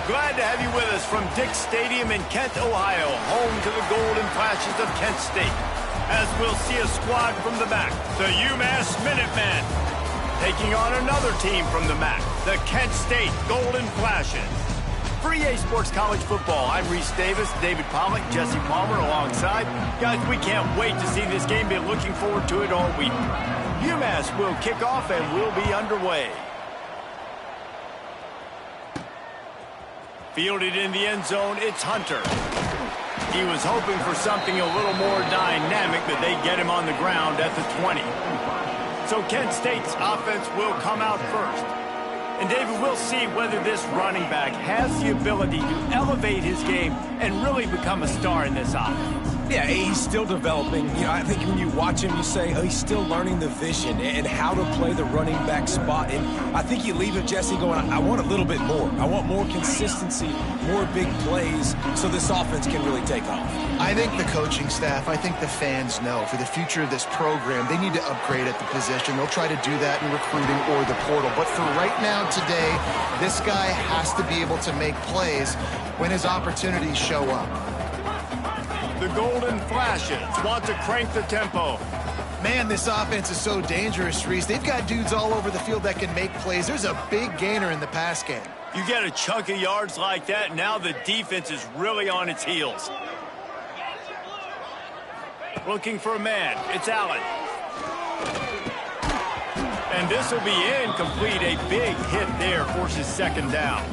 Glad to have you with us from Dick's Stadium in Kent, Ohio, home to the Golden Flashes of Kent State. As we'll see a squad from the MAC, the UMass Minutemen, taking on another team from the MAC, the Kent State Golden Flashes. For EA Sports College Football, I'm Reese Davis, David Pollock, Jesse Palmer alongside. Guys, we can't wait to see this game. Been looking forward to it all week. UMass will kick off and we'll be underway. Fielded in the end zone, it's Hunter. He was hoping for something a little more dynamic, but they get him on the ground at the 20. So Kent State's offense will come out first. And David, we'll see whether this running back has the ability to elevate his game and really become a star in this offense. Yeah, he's still developing. You know, I think when you watch him, you say, oh, he's still learning the vision and how to play the running back spot. And I think you leave it, Jesse, going, I want a little bit more. I want more consistency, more big plays, so this offense can really take off. I think the coaching staff, I think the fans know for the future of this program, they need to upgrade at the position. They'll try to do that in recruiting or the portal. But for right now, today, this guy has to be able to make plays when his opportunities show up. The Golden Flashes want to crank the tempo. Man, this offense is so dangerous, Reese. They've got dudes all over the field that can make plays. There's a big gainer in the pass game. You get a chunk of yards like that, now the defense is really on its heels. Looking for a man, it's Allen. And this will be incomplete. A big hit there forces second down.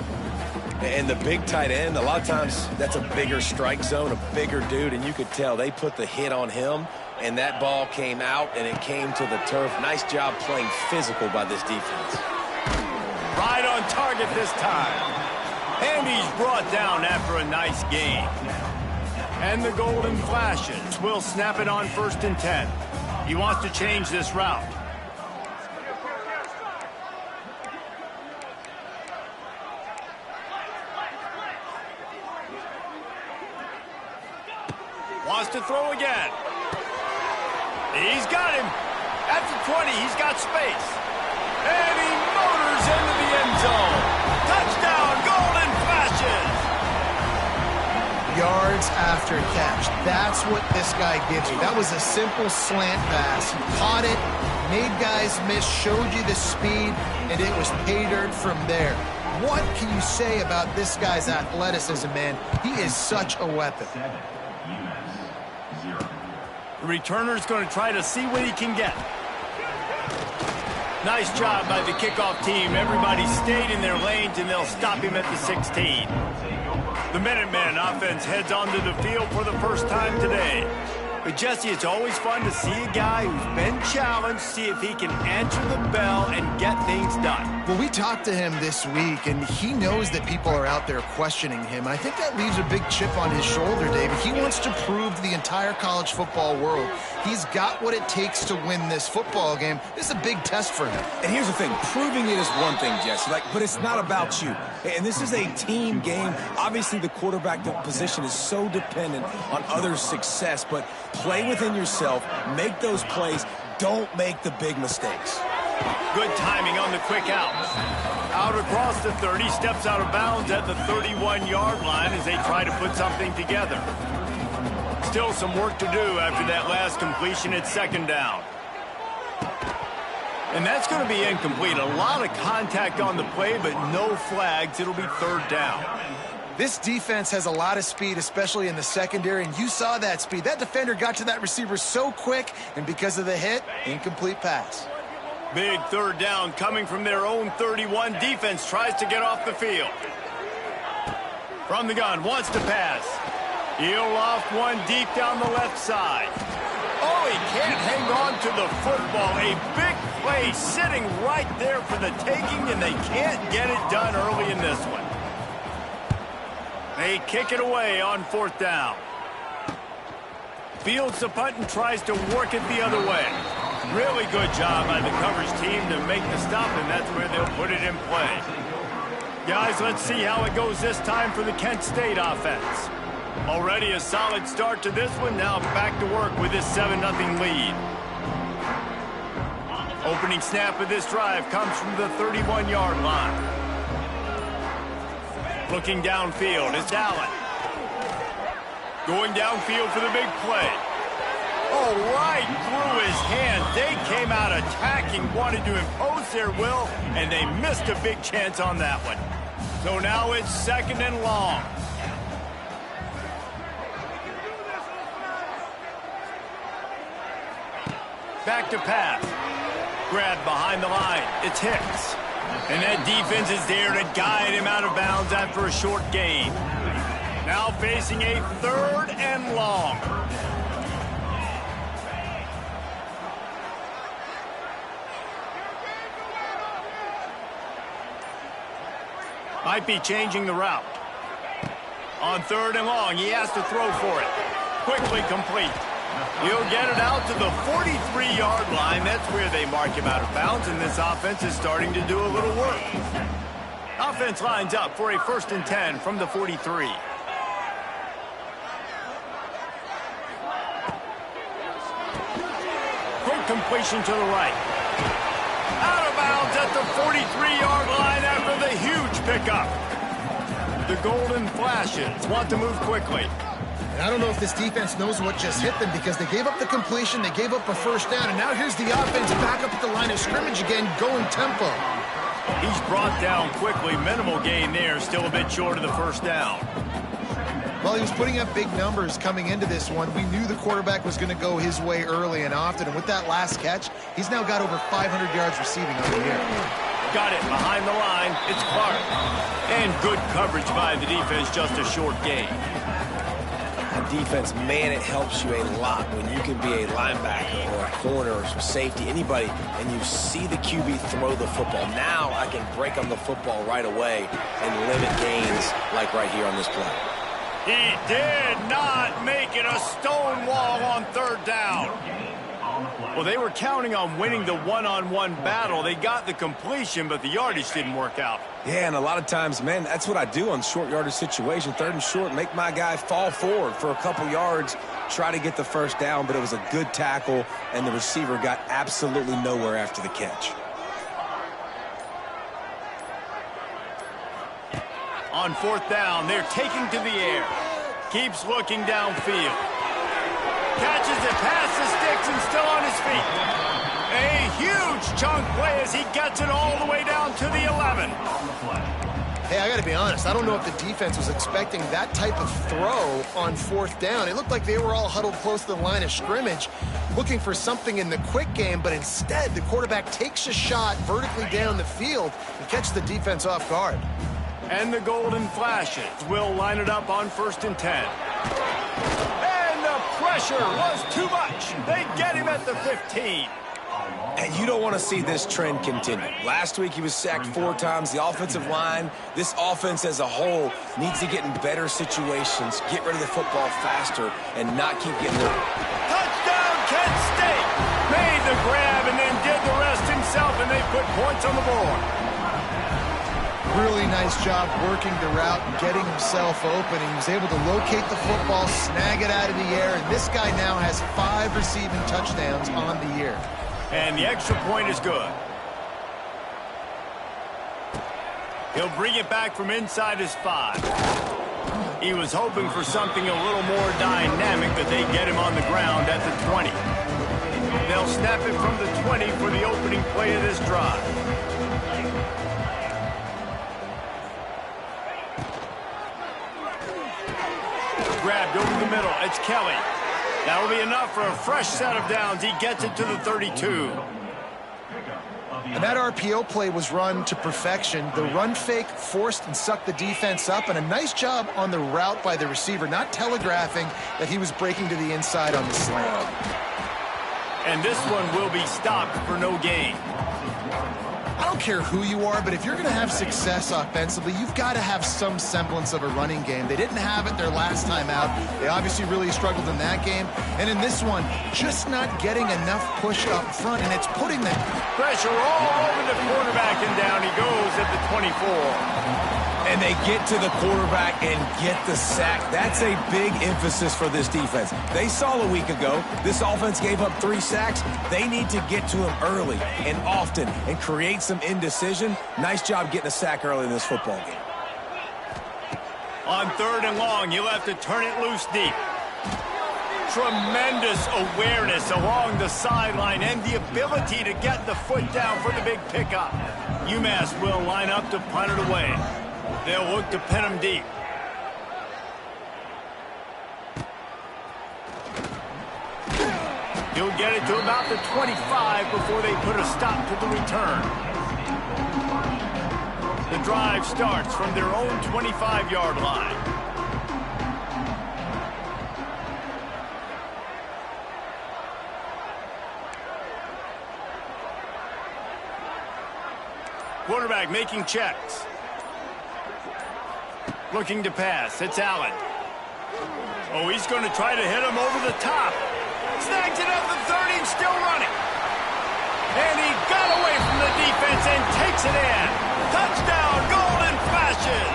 And the big tight end, a lot of times that's a bigger strike zone, a bigger dude, and you could tell they put the hit on him, and that ball came out, and it came to the turf. Nice job playing physical by this defense. Right on target this time. And he's brought down after a nice gain. And the Golden Flashes will snap it on 1st and 10. He wants to change this route. Wants to throw again. He's got him. At the 20, he's got space. And he motors into the end zone. Touchdown, Golden Flashes. Yards after catch. That's what this guy gives you. That was a simple slant pass. He caught it, made guys miss, showed you the speed, and it was pay dirt from there. What can you say about this guy's athleticism, man? He is such a weapon. The returner's going to try to see what he can get. Nice job by the kickoff team. Everybody stayed in their lanes, and they'll stop him at the 16. The Minutemen offense heads onto the field for the first time today. But, Jesse, it's always fun to see a guy who's been challenged, see if he can answer the bell and get things done. Well, we talked to him this week, and he knows that people are out there questioning him. I think that leaves a big chip on his shoulder, David. He wants to prove to the entire college football world he's got what it takes to win this football game. This is a big test for him. And here's the thing. Proving it is one thing, Jesse, but it's not about you. And this is a team game. Obviously, the quarterback position is so dependent on others' success, but play within yourself, make those plays, don't make the big mistakes. Good timing on the quick out. Out across the 30, steps out of bounds at the 31-yard line as they try to put something together. Still some work to do after that last completion at 2nd down. And that's going to be incomplete. A lot of contact on the play, but no flags. It'll be 3rd down. This defense has a lot of speed, especially in the secondary, and you saw that speed. That defender got to that receiver so quick, and because of the hit, incomplete pass. Big 3rd down coming from their own 31. Defense tries to get off the field. From the gun, wants to pass. He'll loft one deep down the left side. Oh, he can't hang on to the football. A big play sitting right there for the taking, and they can't get it done early in this one. They kick it away on 4th down. Fields the punt and tries to work it the other way. Really good job by the coverage team to make the stop, and that's where they'll put it in play. Guys, let's see how it goes this time for the Kent State offense. Already a solid start to this one. Now back to work with this 7-0 lead. Opening snap of this drive comes from the 31-yard line. Looking downfield, it's Allen. Going downfield for the big play. Oh, right through his hands. They came out attacking, wanted to impose their will, and they missed a big chance on that one. So now it's 2nd and long. Back to pass. Grabbed behind the line. It's Hicks. And that defense is there to guide him out of bounds after a short gain. Now facing a 3rd and long. Might be changing the route. On 3rd and long, he has to throw for it. Quickly complete. He'll get it out to the 43-yard line. That's where they mark him out of bounds, and this offense is starting to do a little work. Offense lines up for a 1st and 10 from the 43. Quick completion to the right. Out of bounds at the 43-yard line after the huge pickup. The Golden Flashes want to move quickly. And I don't know if this defense knows what just hit them because they gave up the completion, they gave up a 1st down, and now here's the offense back up at the line of scrimmage again, going tempo. He's brought down quickly. Minimal gain there, still a bit short of the 1st down. Well, he was putting up big numbers coming into this one. We knew the quarterback was going to go his way early and often, and with that last catch, he's now got over 500 yards receiving on the year. Got it behind the line. It's Clark. And good coverage by the defense, just a short gain. Defense, man, it helps you a lot when you can be a linebacker or a corner or some safety, anybody, and you see the QB throw the football. Now I can break on the football right away and limit gains like right here on this play. He did not make it a stone wall on 3rd down. Well, they were counting on winning the one-on-one battle. They got the completion, but the yardage didn't work out. Yeah, and a lot of times, man, that's what I do on short yardage situation. 3rd and short, make my guy fall forward for a couple yards, try to get the 1st down, but it was a good tackle, and the receiver got absolutely nowhere after the catch. On 4th down, they're taking to the air. Keeps looking downfield. Catches it past the sticks and still on his feet. A huge chunk play as he gets it all the way down to the 11. Hey, I got to be honest. I don't know if the defense was expecting that type of throw on 4th down. It looked like they were all huddled close to the line of scrimmage, looking for something in the quick game, but instead the quarterback takes a shot vertically down the field and catches the defense off guard. And the Golden Flashes will line it up on 1st and 10. And the pressure was too much. They get him at the 15. And you don't want to see this trend continue. Last week he was sacked 4 times. The offensive line, this offense as a whole, needs to get in better situations, get rid of the football faster, and not keep getting the... Touchdown, Kent State! Made the grab and then did the rest himself, and they put points on the board. Really nice job working the route and getting himself open. He was able to locate the football, snag it out of the air, and this guy now has 5 receiving touchdowns on the year. And the extra point is good. He'll bring it back from inside his 5. He was hoping for something a little more dynamic, but they get him on the ground at the 20. They'll snap it from the 20 for the opening play of this drive. Grabbed over the middle. It's Kelly. That'll be enough for a fresh set of downs. He gets it to the 32. And that RPO play was run to perfection. The run fake forced and sucked the defense up, and a nice job on the route by the receiver, not telegraphing that he was breaking to the inside on the slant. And this one will be stopped for no gain. I don't care who you are, but if you're going to have success offensively, you've got to have some semblance of a running game. They didn't have it their last time out. They obviously really struggled in that game. And in this one, just not getting enough push up front, and it's putting them... Pressure all over the quarterback, and down he goes at the 24. And they get to the quarterback and get the sack. That's a big emphasis for this defense. They saw a week ago, this offense gave up 3 sacks. They need to get to him early and often and create some indecision. Nice job getting a sack early in this football game. On 3rd and long, he'll have to turn it loose deep. Tremendous awareness along the sideline and the ability to get the foot down for the big pickup. UMass will line up to punt it away. They'll look to pin him deep. He'll get it to about the 25 before they put a stop to the return. The drive starts from their own 25-yard line. Quarterback making checks. Looking to pass. It's Allen. Oh, he's going to try to hit him over the top. Snags it at the 30 and still running. And he got away from the defense and takes it in. Touchdown, Golden Flashes.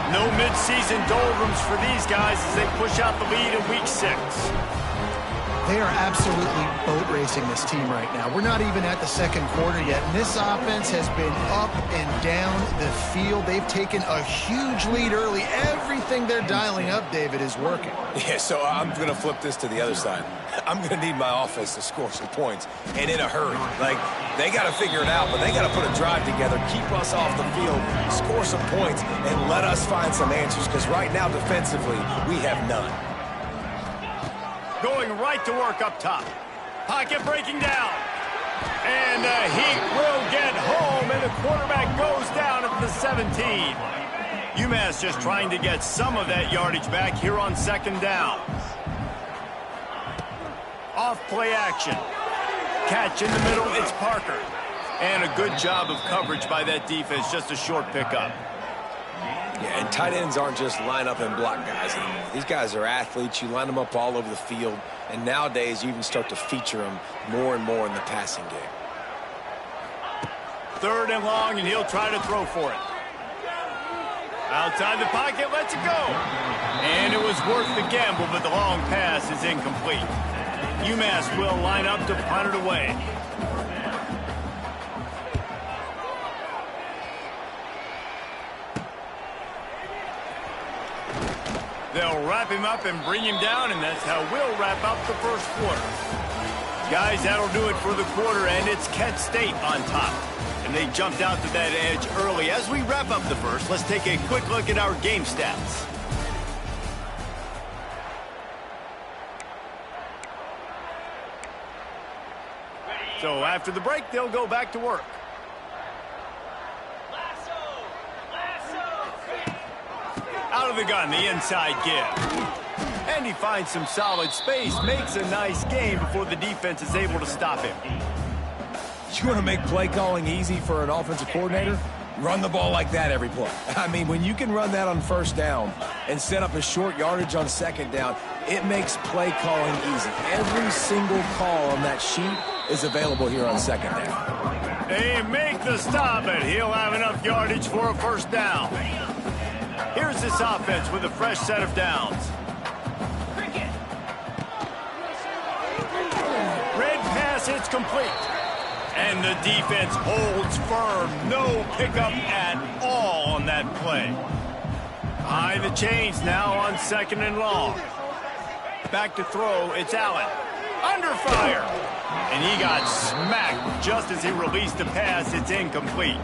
No midseason doldrums for these guys as they push out the lead in week 6. They are absolutely boat racing this team right now. We're not even at the second quarter yet, and this offense has been up and down the field. They've taken a huge lead early. Everything they're dialing up, David, is working. Yeah, so I'm going to flip this to the other side. I'm going to need my offense to score some points, and in a hurry. Like, they got to figure it out, but they got to put a drive together, keep us off the field, score some points, and let us find some answers, because right now, defensively, we have none. Going right to work up top. Pocket breaking down. And he will get home, and the quarterback goes down at the 17. UMass just trying to get some of that yardage back here on 2nd down. Off play action. Catch in the middle, it's Parker. And a good job of coverage by that defense, just a short pickup. Yeah, and tight ends aren't just line up and block guys anymore. These guys are athletes. You line them up all over the field. And nowadays, you even start to feature them more and more in the passing game. 3rd and long, and he'll try to throw for it. Outside the pocket, lets it go. And it was worth the gamble, but the long pass is incomplete. UMass will line up to punt it away. They'll wrap him up and bring him down, and that's how we'll wrap up the first quarter. Guys, that'll do it for the quarter, and it's Kent State on top. And they jumped out to that edge early. As we wrap up the first, let's take a quick look at our game stats. So after the break, they'll go back to work. Out of the gun, the inside give. And he finds some solid space, makes a nice game before the defense is able to stop him. You want to make play calling easy for an offensive coordinator? Run the ball like that every play. I mean, when you can run that on 1st down and set up a short yardage on 2nd down, it makes play calling easy. Every single call on that sheet is available here on 2nd down. They make the stop, and he'll have enough yardage for a 1st down. Here's this offense with a fresh set of downs. Red pass, it's complete. And the defense holds firm. No pickup at all on that play. High the chains now on 2nd and long. Back to throw, it's Allen. Under fire. And he got smacked just as he released the pass. It's incomplete.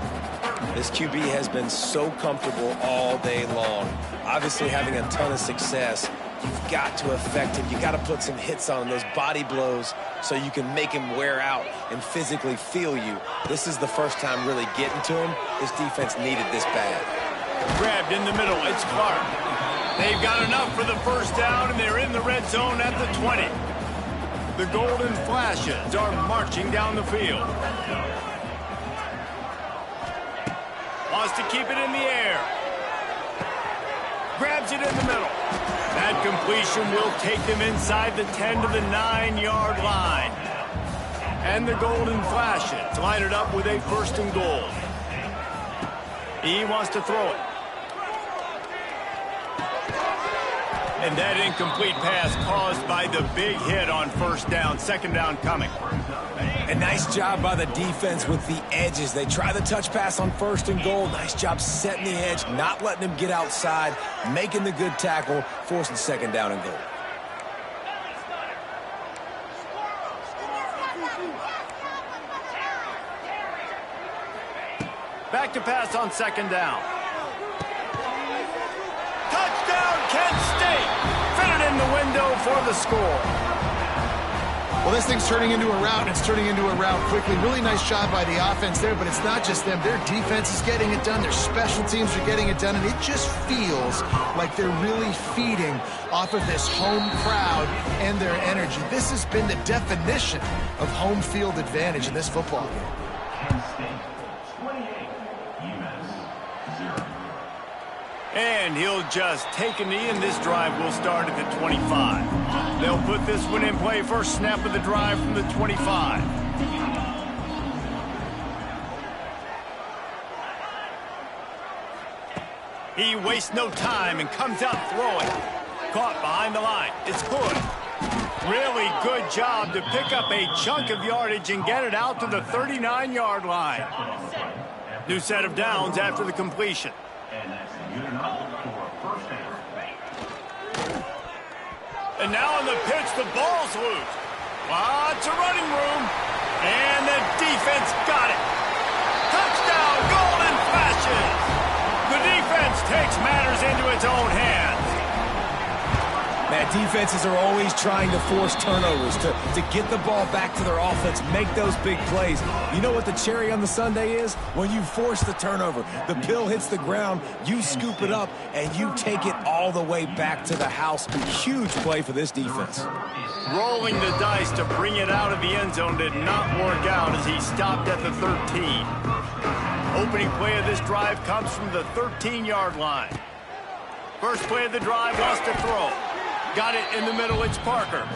This QB has been so comfortable all day long. Obviously having a ton of success. You've got to affect him. You've got to put some hits on him, those body blows, so you can make him wear out and physically feel you. This is the first time really getting to him. This defense needed this bad. Grabbed in the middle, it's Clark. They've got enough for the 1st down, and they're in the red zone at the 20. The Golden Flashes are marching down the field. Wants to keep it in the air. Grabs it in the middle. That completion will take them inside the 10 to the 9-yard line. And the Golden Flashes line it up with a 1st and goal. He wants to throw it. And that incomplete pass caused by the big hit on first down, second down coming. And nice job by the defense with the edges. They try the touch pass on first and goal. Nice job setting the edge, not letting him get outside, making the good tackle, forcing second down and goal. Back to pass on second down. Touchdown, Kent State. Fit it in the window for the score. Well, this thing's turning into a rout, and it's turning into a rout quickly. Really nice job by the offense there, but it's not just them. Their defense is getting it done. Their special teams are getting it done, and it just feels like they're really feeding off of this home crowd and their energy. This has been the definition of home field advantage in this football game. Kent State, 28, umass 0. And he'll just take a knee, and this drive will start at the 25. They'll put this one in play. First snap of the drive from the 25. He wastes no time and comes out throwing. Caught behind the line. It's Hood. Really good job to pick up a chunk of yardage and get it out to the 39-yard line. New set of downs after the completion. And that's good enough for a first down. And now on the pitch, the ball's loose. Lots of running room. And the defense got it. Touchdown, Golden Flashes. The defense takes matters into its own hands. Man, defenses are always trying to force turnovers to get the ball back to their offense, make those big plays. You know what the cherry on the sundae is? When you force the turnover, the pill hits the ground, you scoop it up, and you take it all the way back to the house. Huge play for this defense. Rolling the dice to bring it out of the end zone did not work out as he stopped at the 13. Opening play of this drive comes from the 13-yard line. First play of the drive wants to throw. Got it in the middle, it's Parker.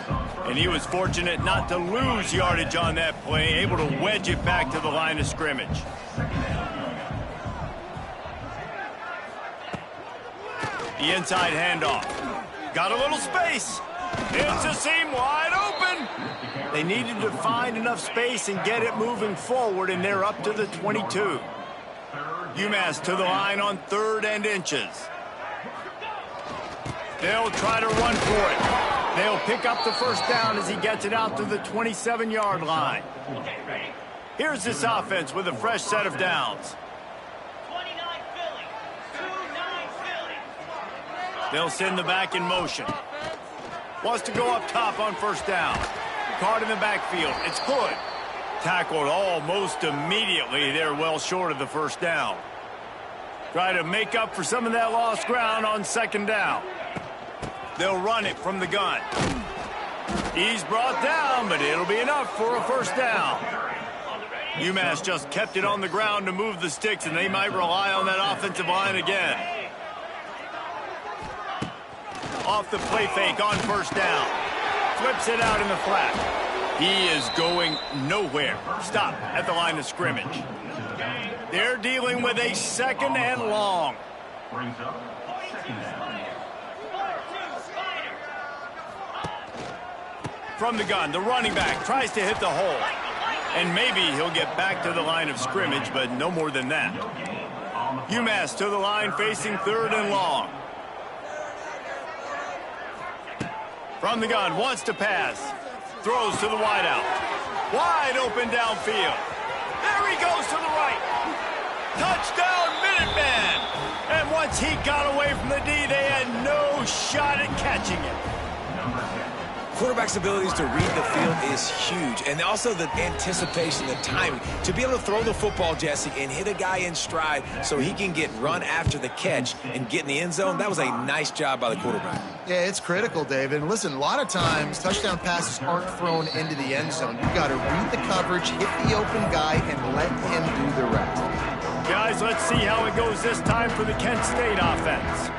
And he was fortunate not to lose yardage on that play, able to wedge it back to the line of scrimmage. The inside handoff. Got a little space. It's a seam wide open. They needed to find enough space and get it moving forward, and they're up to the 22. UMass to the line on 3rd and inches. They'll try to run for it. They'll pick up the first down as he gets it out to the 27-yard line. Here's this offense with a fresh set of downs. They'll send the back in motion. Wants to go up top on first down. Caught in the backfield. It's Hood. Tackled almost immediately. They're well short of the first down. Try to make up for some of that lost ground on second down. They'll run it from the gun. He's brought down, but it'll be enough for a first down. UMass just kept it on the ground to move the sticks, and they might rely on that offensive line again. Off the play fake on first down. Flips it out in the flat. He is going nowhere. Stop at the line of scrimmage. They're dealing with a second and long. Brings up second down. From the gun, the running back tries to hit the hole. And maybe he'll get back to the line of scrimmage, but no more than that. UMass to the line facing 3rd and long. From the gun, wants to pass. Throws to the wideout. Wide open downfield. There he goes to the right. Touchdown, Minuteman. And once he got away from the D, they had no shot at catching it. Quarterback's abilities to read the field is huge, and also the anticipation, the timing. To be able to throw the football, Jesse, and hit a guy in stride so he can get run after the catch and get in the end zone, that was a nice job by the quarterback. Yeah, it's critical, David. And listen, a lot of times touchdown passes aren't thrown into the end zone. You've got to read the coverage, hit the open guy, and let him do the rest. Guys, let's see how it goes this time for the Kent State offense.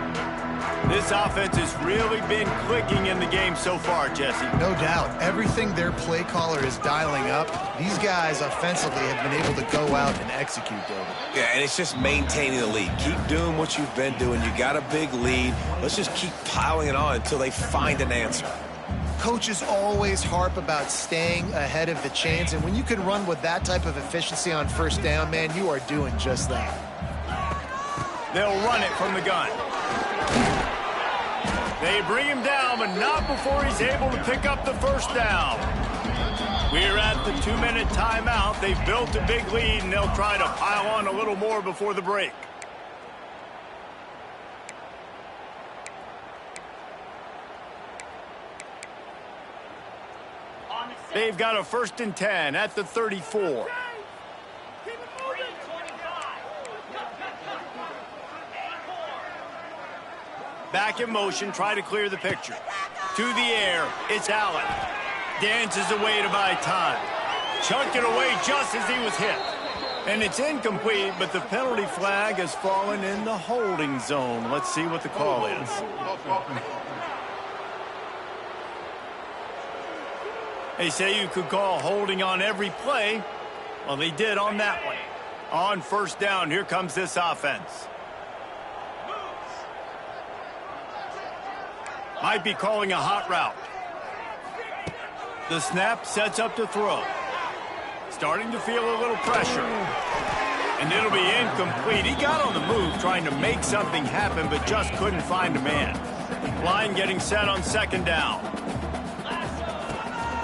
This offense has really been clicking in the game so far, Jesse. No doubt. Everything their play caller is dialing up, these guys offensively have been able to go out and execute, David. Yeah, and it's just maintaining the lead. Keep doing what you've been doing. You got a big lead. Let's just keep piling it on until they find an answer. Coaches always harp about staying ahead of the chains, and when you can run with that type of efficiency on first down, man, you are doing just that. They'll run it from the gun. They bring him down, but not before he's able to pick up the first down. We're at the 2-minute timeout. They've built a big lead, and they'll try to pile on a little more before the break. They've got a 1st and 10 at the 34. Back in motion, try to clear the picture. To the air, it's Allen. Dances away to buy time. Chucked it away just as he was hit. And it's incomplete, but the penalty flag has fallen in the holding zone. Let's see what the call is. They say you could call holding on every play. Well, they did on that one. On first down, here comes this offense. Might be calling a hot route. The snap sets up to throw. Starting to feel a little pressure. And it'll be incomplete. He got on the move trying to make something happen, but just couldn't find a man. Line getting set on 2nd down.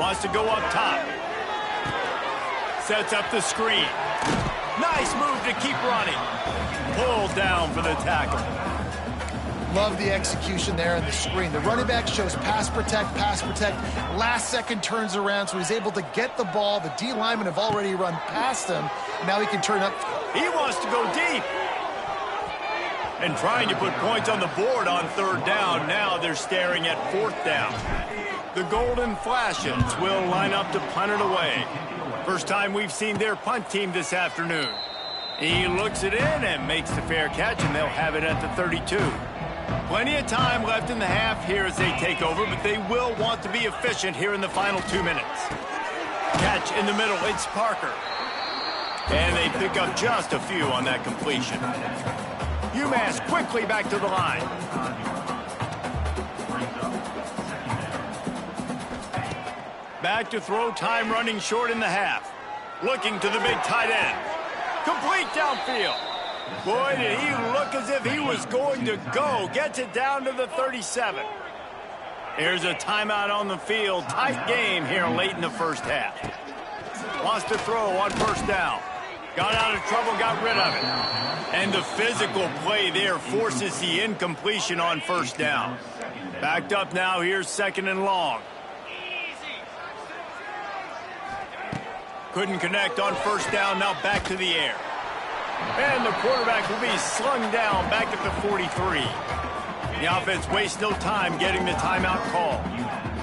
Wants to go up top. Sets up the screen. Nice move to keep running. Pulled down for the tackle. Love the execution there in the screen. The running back shows pass protect, last second turns around, so he's able to get the ball. The D linemen have already run past him. Now he can turn up. He wants to go deep. And trying to put points on the board on 3rd down. Now they're staring at 4th down. The Golden Flashes will line up to punt it away. First time we've seen their punt team this afternoon. He looks it in and makes the fair catch, and they'll have it at the 32. Plenty of time left in the half here as they take over, but they will want to be efficient here in the final 2 minutes. Catch in the middle, it's Parker. And they pick up just a few on that completion. UMass quickly back to the line. Back to throw, time running short in the half. Looking to the big tight end. Complete downfield. Boy, did he look as if he was going to go. Gets it down to the 37. Here's a timeout on the field. Tight game here late in the first half. Wants to throw on 1st down. Got out of trouble, got rid of it. And the physical play there forces the incompletion on 1st down. Backed up now, here's 2nd and long. Couldn't connect on 1st down, now back to the air. And the quarterback will be slung down back at the 43. The offense wastes no time getting the timeout call.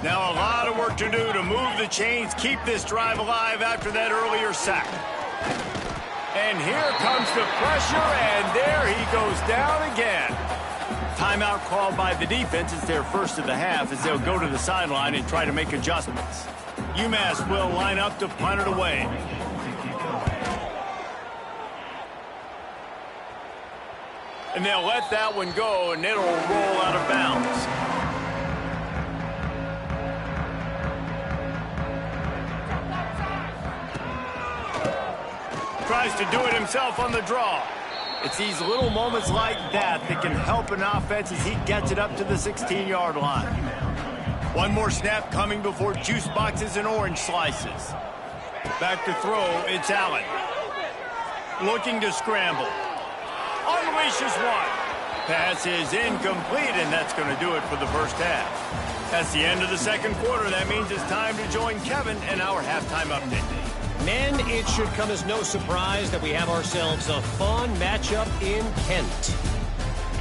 Now a lot of work to do to move the chains, keep this drive alive after that earlier sack. And here comes the pressure, and there he goes down again. Timeout called by the defense. It's their first of the half as they'll go to the sideline and try to make adjustments. UMass will line up to punt it away. And they'll let that one go, and it'll roll out of bounds. Tries to do it himself on the draw. It's these little moments like that that can help an offense as he gets it up to the 16-yard line. One more snap coming before juice boxes and orange slices. Back to throw, it's Allen. Looking to scramble. Unleashes one. Pass is incomplete, and that's going to do it for the first half. That's the end of the 2nd quarter. That means it's time to join Kevin in our halftime update. Men, it should come as no surprise that we have ourselves a fun matchup in Kent.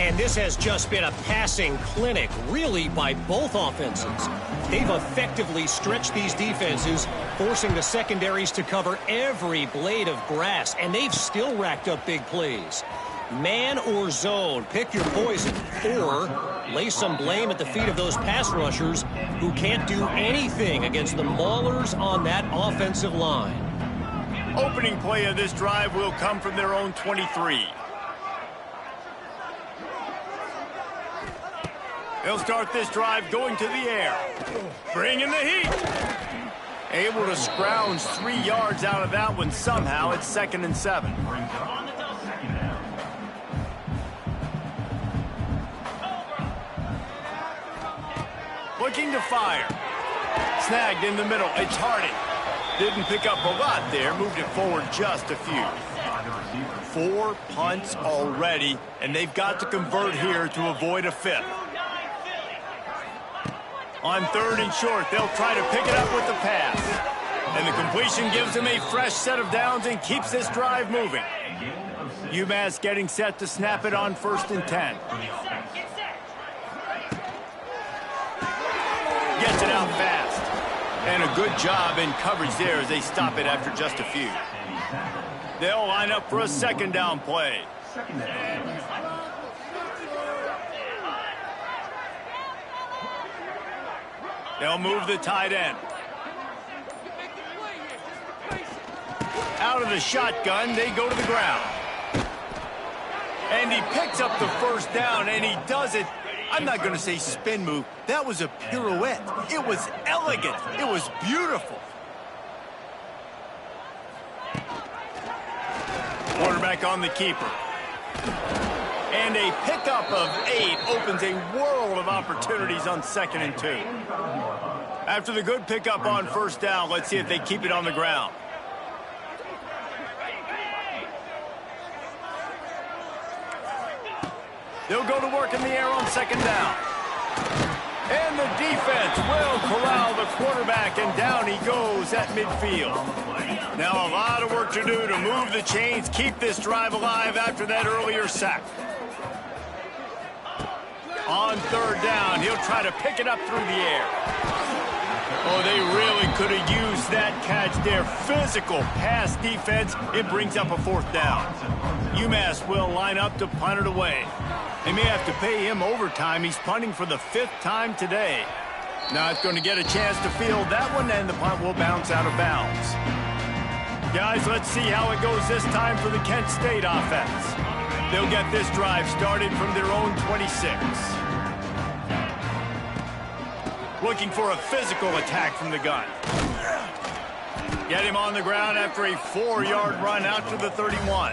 And this has just been a passing clinic, really, by both offenses. They've effectively stretched these defenses, forcing the secondaries to cover every blade of grass, and they've still racked up big plays. Man or zone, pick your poison. Or lay some blame at the feet of those pass rushers who can't do anything against the maulers on that offensive line. Opening play of this drive will come from their own 23. They'll start this drive going to the air. Bringing the heat. Able to scrounge 3 yards out of that one somehow. It's 2nd and 7. Looking to fire. Snagged in the middle. It's Harding. Didn't pick up a lot there. Moved it forward just a few. 4 punts already, and they've got to convert here to avoid a 5th. On 3rd and short, they'll try to pick it up with the pass. And the completion gives them a fresh set of downs and keeps this drive moving. UMass getting set to snap it on 1st and 10. Gets it out fast. And a good job in coverage there as they stop it after just a few. They'll line up for a 2nd down play. They'll move the tight end. Out of the shotgun, they go to the ground. And he picks up the 1st down, and he does it. I'm not going to say spin move. That was a pirouette. It was elegant. It was beautiful. Quarterback on the keeper. And a pickup of 8 opens a world of opportunities on 2nd and 2. After the good pickup on 1st down, let's see if they keep it on the ground. They'll go to work in the air on 2nd down. And the defense will corral the quarterback, and down he goes at midfield. Now a lot of work to do to move the chains, keep this drive alive after that earlier sack. On 3rd down, he'll try to pick it up through the air. Oh, they really could have used that catch there. Physical pass defense. It brings up a 4th down. UMass will line up to punt it away. They may have to pay him overtime. He's punting for the 5th time today. Now it's going to get a chance to field that one, and the punt will bounce out of bounds. Guys, let's see how it goes this time for the Kent State offense. They'll get this drive started from their own 26. Looking for a physical attack from the gun. Get him on the ground after a 4-yard run out to the 31.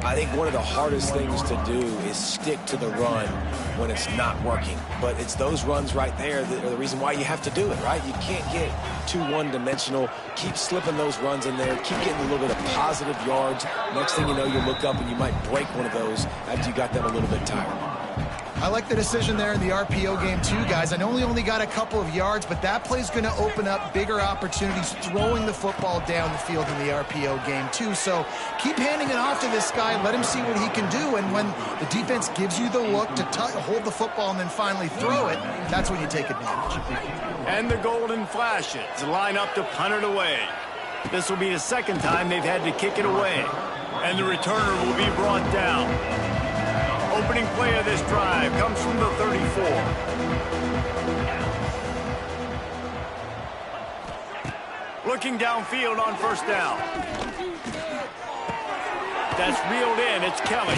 I think one of the hardest things to do is stick to the run when it's not working. But it's those runs right there that are the reason why you have to do it, right? You can't get too one-dimensional. Keep slipping those runs in there. Keep getting a little bit of positive yards. Next thing you know, you look up and you might break one of those after you got them a little bit tired. I like the decision there in the RPO game too, guys. I know he only got a couple of yards, but that play's going to open up bigger opportunities throwing the football down the field in the RPO game too. So keep handing it off to this guy. Let him see what he can do. And when the defense gives you the look to hold the football and then finally throw it, that's when you take advantage. And the Golden Flashes line up to punt it away. This will be the 2nd time they've had to kick it away. And the returner will be brought down. Opening play of this drive comes from the 34. Looking downfield on 1st down. That's reeled in. It's Kelly.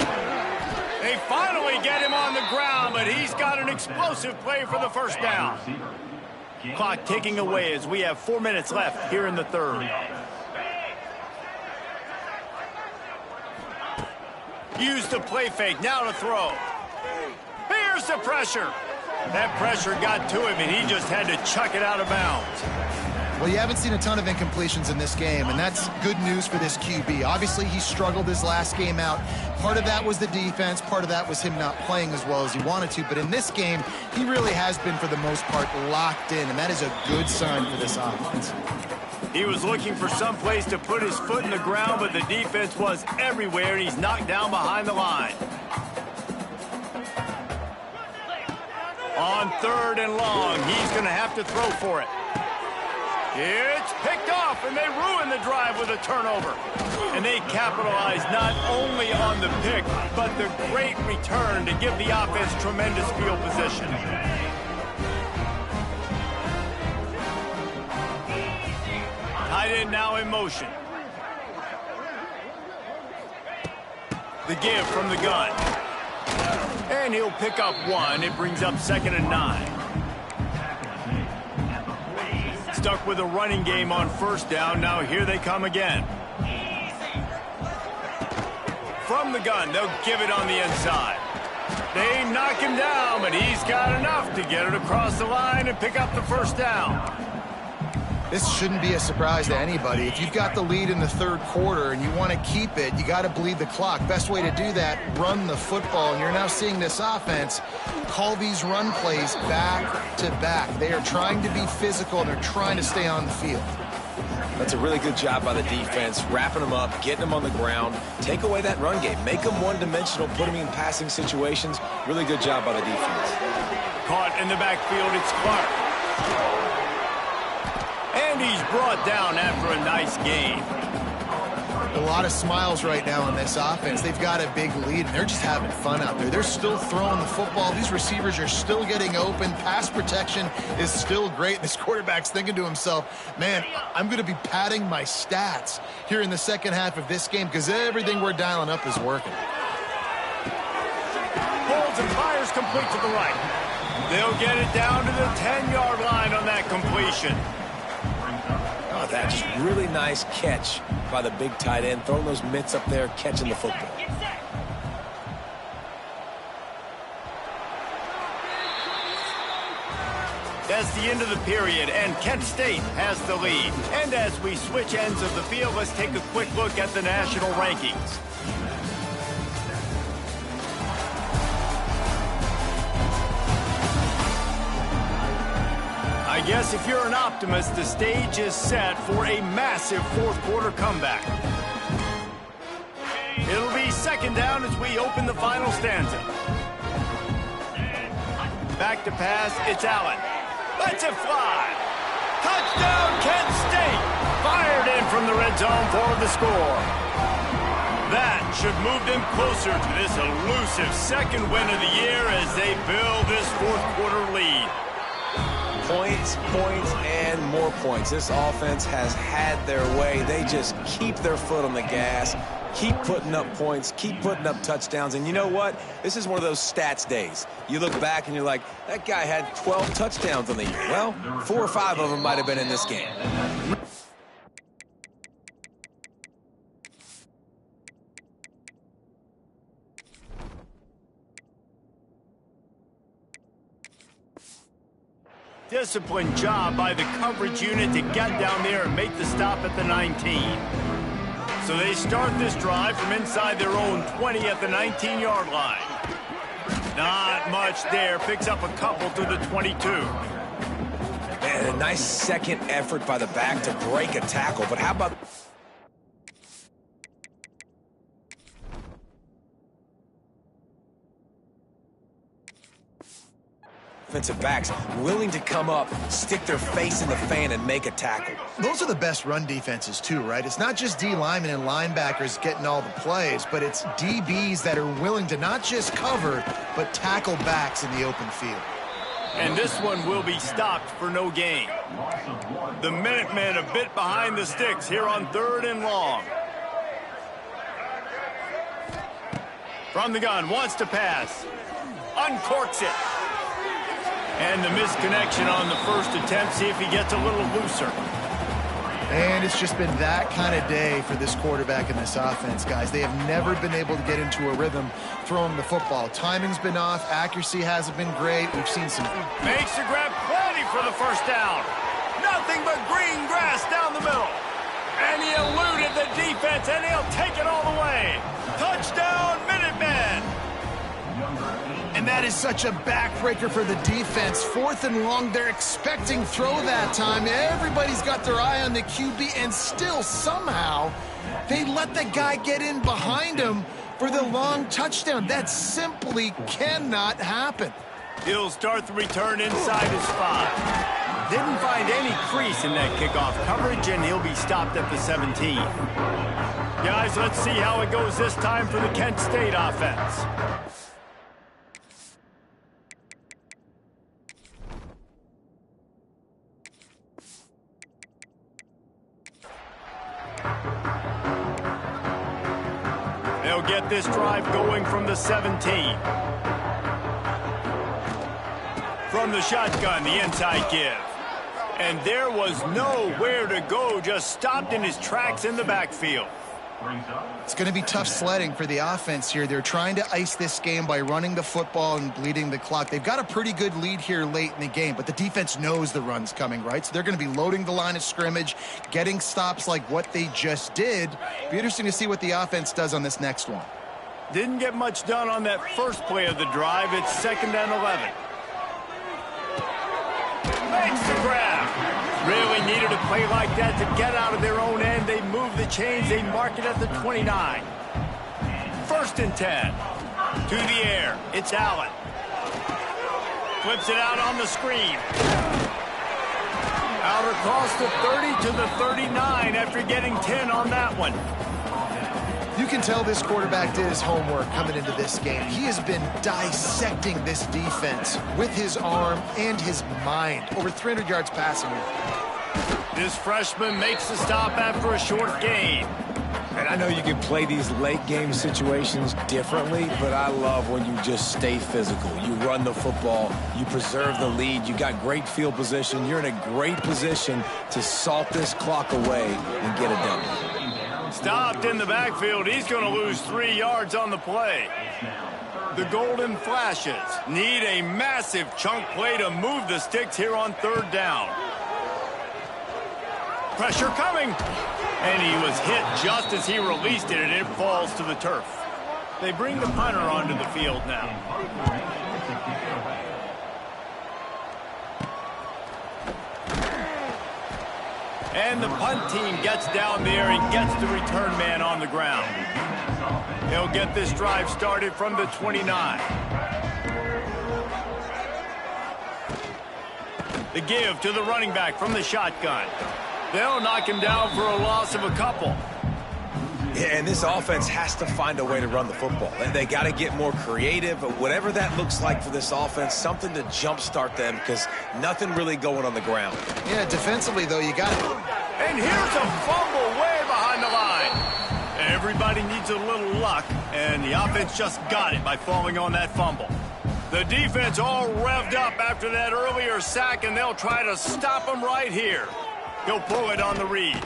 They finally get him on the ground, but he's got an explosive play for the 1st down. Clock ticking away as we have 4 minutes left here in the 3rd. Use the play fake, now to throw. Here's the pressure. That pressure got to him, and he just had to chuck it out of bounds. Well, you haven't seen a ton of incompletions in this game, and that's good news for this QB. Obviously, he struggled his last game out. Part of that was the defense. Part of that was him not playing as well as he wanted to. But in this game, he really has been, for the most part, locked in, and that is a good sign for this offense. He was looking for some place to put his foot in the ground, but the defense was everywhere, and he's knocked down behind the line. On 3rd and long, he's going to have to throw for it. It's picked off, and they ruin the drive with a turnover. And they capitalize not only on the pick, but the great return to give the offense tremendous field position. Tight end now in motion. The give from the gun. And he'll pick up one. It brings up 2nd and 9. Stuck with a running game on 1st down. Now here they come again. From the gun, they'll give it on the inside. They knock him down, but he's got enough to get it across the line and pick up the 1st down. This shouldn't be a surprise to anybody. If you've got the lead in the 3rd quarter and you want to keep it, you got to bleed the clock. Best way to do that, run the football. And you're now seeing this offense call these run plays back to back. They are trying to be physical, and they're trying to stay on the field. That's a really good job by the defense, wrapping them up, getting them on the ground. Take away that run game. Make them one-dimensional, put them in passing situations. Really good job by the defense. Caught in the backfield, it's Clark. And he's brought down after a nice game. A lot of smiles right now on this offense. They've got a big lead, and they're just having fun out there. They're still throwing the football. These receivers are still getting open. Pass protection is still great. This quarterback's thinking to himself, man, I'm going to be padding my stats here in the 2nd half of this game because everything we're dialing up is working. Holds and fires complete to the right. They'll get it down to the 10-yard line on that completion. Oh, that's really nice catch by the big tight end, throwing those mitts up there, catching the football. That's the end of the period, and Kent State has the lead. And as we switch ends of the field, let's take a quick look at the national rankings. I guess if you're an optimist, the stage is set for a massive 4th quarter comeback. It'll be 2nd down as we open the final stanza. Back to pass, it's Allen. Lets it fly. Touchdown, Kent State. Fired in from the red zone for the score. That should move them closer to this elusive 2nd win of the year as they build this 4th quarter lead. Points, points, and more points. This offense has had their way. They just keep their foot on the gas, keep putting up points, keep putting up touchdowns. And you know what? This is one of those stats days. You look back and you're like, that guy had 12 touchdowns on the year. Well, 4 or 5 of them might have been in this game. Disciplined job by the coverage unit to get down there and make the stop at the 19. So they start this drive from inside their own 20 at the 19-yard line. Not much there. Picks up a couple to the 22. And a nice 2nd effort by the back to break a tackle. But how about... Defensive backs willing to come up, stick their face in the fan, and make a tackle. Those are the best run defenses, too, right? It's not just D linemen and linebackers getting all the plays, but it's DBs that are willing to not just cover, but tackle backs in the open field. And this one will be stopped for no gain. The Minutemen a bit behind the sticks here on 3rd and long. From the gun, wants to pass. Uncorks it. And the misconnection on the 1st attempt. See if he gets a little looser. And it's just been that kind of day for this quarterback and this offense, guys. They have never been able to get into a rhythm throwing the football. Timing's been off. Accuracy hasn't been great. We've seen some... Makes the grab plenty for the 1st down. Nothing but green grass down the middle. And he eluded the defense, and he'll take it all the way. Touchdown, Minutemen. And that is such a backbreaker for the defense. 4th and long, they're expecting throw that time. Everybody's got their eye on the QB, and still somehow they let the guy get in behind him for the long touchdown. That simply cannot happen. He'll start the return inside his 5. Didn't find any crease in that kickoff coverage, and he'll be stopped at the 17. Guys, let's see how it goes this time for the Kent State offense. They'll get this drive going from the 17. From the shotgun, the inside give. And there was nowhere to go, just stopped in his tracks in the backfield. It's going to be tough sledding for the offense here. They're trying to ice this game by running the football and bleeding the clock. They've got a pretty good lead here late in the game, but the defense knows the run's coming, right? So they're going to be loading the line of scrimmage, getting stops like what they just did. Be interesting to see what the offense does on this next one. Didn't get much done on that first play of the drive. It's 2nd and 11. Makes the grab. Really needed a play like that to get out of their own end. They move the chains. They mark it at the 29. 1st and 10. To the air. It's Allen. Flips it out on the screen. Out across the 30 to the 39 after getting 10 on that one. You can tell this quarterback did his homework coming into this game. He has been dissecting this defense with his arm and his mind. Over 300 yards passing. This freshman makes the stop after a short gain. And I know you can play these late game situations differently, but I love when you just stay physical. You run the football, you preserve the lead, you got great field position, you're in a great position to salt this clock away and get it done. Stopped in the backfield. He's going to lose 3 yards on the play. The Golden Flashes need a massive chunk play to move the sticks here on 3rd down. Pressure coming. And he was hit just as he released it, and it falls to the turf. They bring the punter onto the field now. And the punt team gets down there and gets the return man on the ground. They'll get this drive started from the 29. The give to the running back from the shotgun. They'll knock him down for a loss of a couple. Yeah, and this offense has to find a way to run the football. And they got to get more creative, but whatever that looks like for this offense, something to jumpstart them because nothing really going on the ground. Yeah, defensively, though, you got it. And here's a fumble way behind the line. Everybody needs a little luck, and the offense just got it by falling on that fumble. The defense all revved up after that earlier sack, and they'll try to stop him right here. He'll pull it on the read.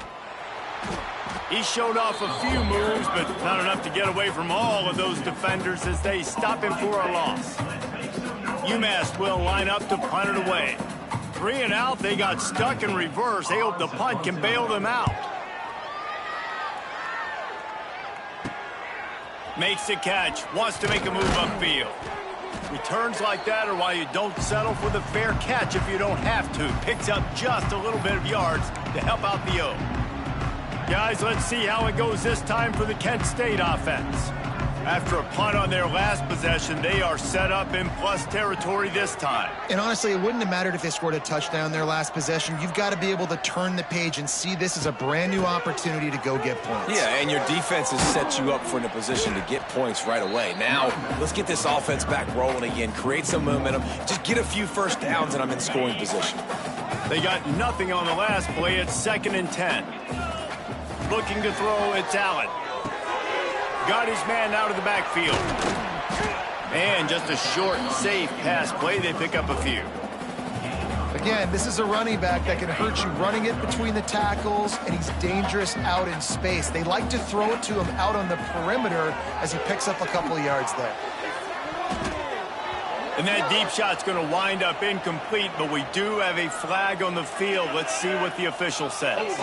He showed off a few moves, but not enough to get away from all of those defenders as they stop him for a loss. UMass will line up to punt it away. 3 and out, they got stuck in reverse. They hope the punt can bail them out. Makes the catch, wants to make a move upfield. Returns like that are why you don't settle for the fair catch if you don't have to. Picks up just a little bit of yards to help out the O. Guys, let's see how it goes this time for the Kent State offense. After a punt on their last possession, they are set up in plus territory this time. And honestly, it wouldn't have mattered if they scored a touchdown their last possession. You've got to be able to turn the page and see this as a brand new opportunity to go get points. Yeah, and your defense has set you up for in a position to get points right away. Now, let's get this offense back rolling again, create some momentum, just get a few first downs, and I'm in scoring position. They got nothing on the last play. It's 2nd and 10. Looking to throw, it's Allen. Got his man out of the backfield. And just a short, safe pass play. They pick up a few. Again, this is a running back that can hurt you running it between the tackles, and he's dangerous out in space. They like to throw it to him out on the perimeter as he picks up a couple of yards there. And that deep shot's going to wind up incomplete, but we do have a flag on the field. Let's see what the official says.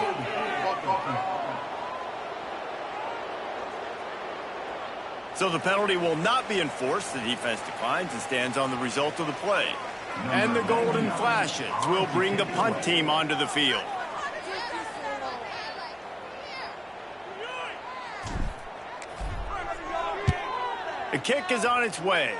So the penalty will not be enforced. The defense declines and stands on the result of the play. And the Golden Flashes will bring the punt team onto the field. The kick is on its way.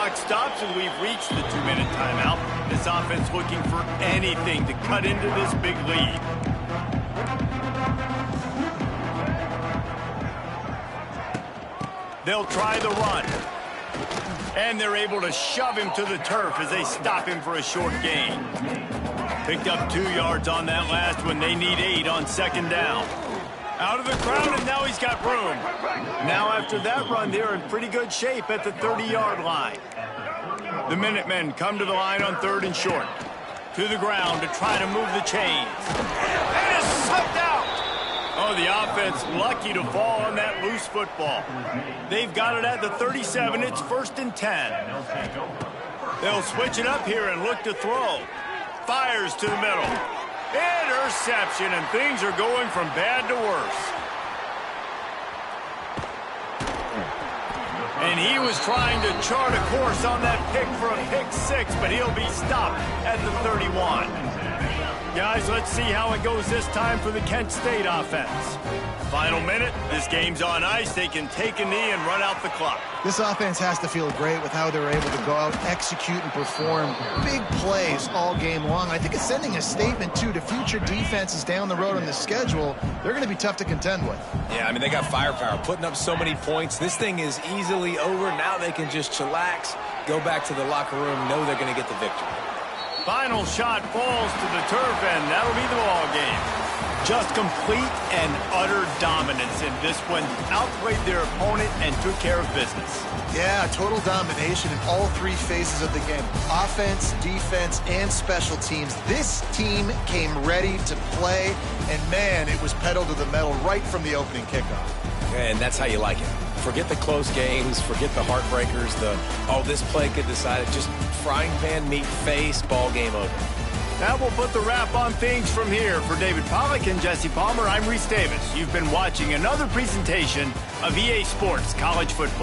clock stops, and we've reached the 2-minute timeout. This offense looking for anything to cut into this big lead. They'll try the run. And they're able to shove him to the turf as they stop him for a short gain. Picked up 2 yards on that last one. They need 8 on second down. Out of the crowd, and now he's got room. Now after that run, they're in pretty good shape at the 30-yard line. The Minutemen come to the line on 3rd and short. To the ground to try to move the chains. And it's sucked out! Oh, the offense lucky to fall on that loose football. They've got it at the 37. It's 1st and 10. They'll switch it up here and look to throw. Fires to the middle. Interception, and things are going from bad to worse. And he was trying to chart a course on that pick for a pick 6, but he'll be stopped at the 31. Guys, let's see how it goes this time for the Kent State offense. Final minute. This game's on ice. They can take a knee and run out the clock. This offense has to feel great with how they're able to go out, execute, and perform big plays all game long. I think it's sending a statement, too, to future defenses down the road on the schedule. They're going to be tough to contend with. Yeah, I mean, they got firepower, putting up so many points. This thing is easily over. Now they can just chillax, go back to the locker room, know they're going to get the victory. Final shot falls to the turf, and that'll be the ball game. Just complete and utter dominance in this one. Outplayed their opponent and took care of business. Yeah, total domination in all 3 phases of the game. Offense, defense, and special teams. This team came ready to play, and man, it was pedal to the metal right from the opening kickoff. And that's how you like it. Forget the close games, forget the heartbreakers, this play could decide it. Just frying pan, meat face, ball game over. That will put the wrap on things from here. For David Pollack and Jesse Palmer, I'm Reese Davis. You've been watching another presentation of EA Sports College Football.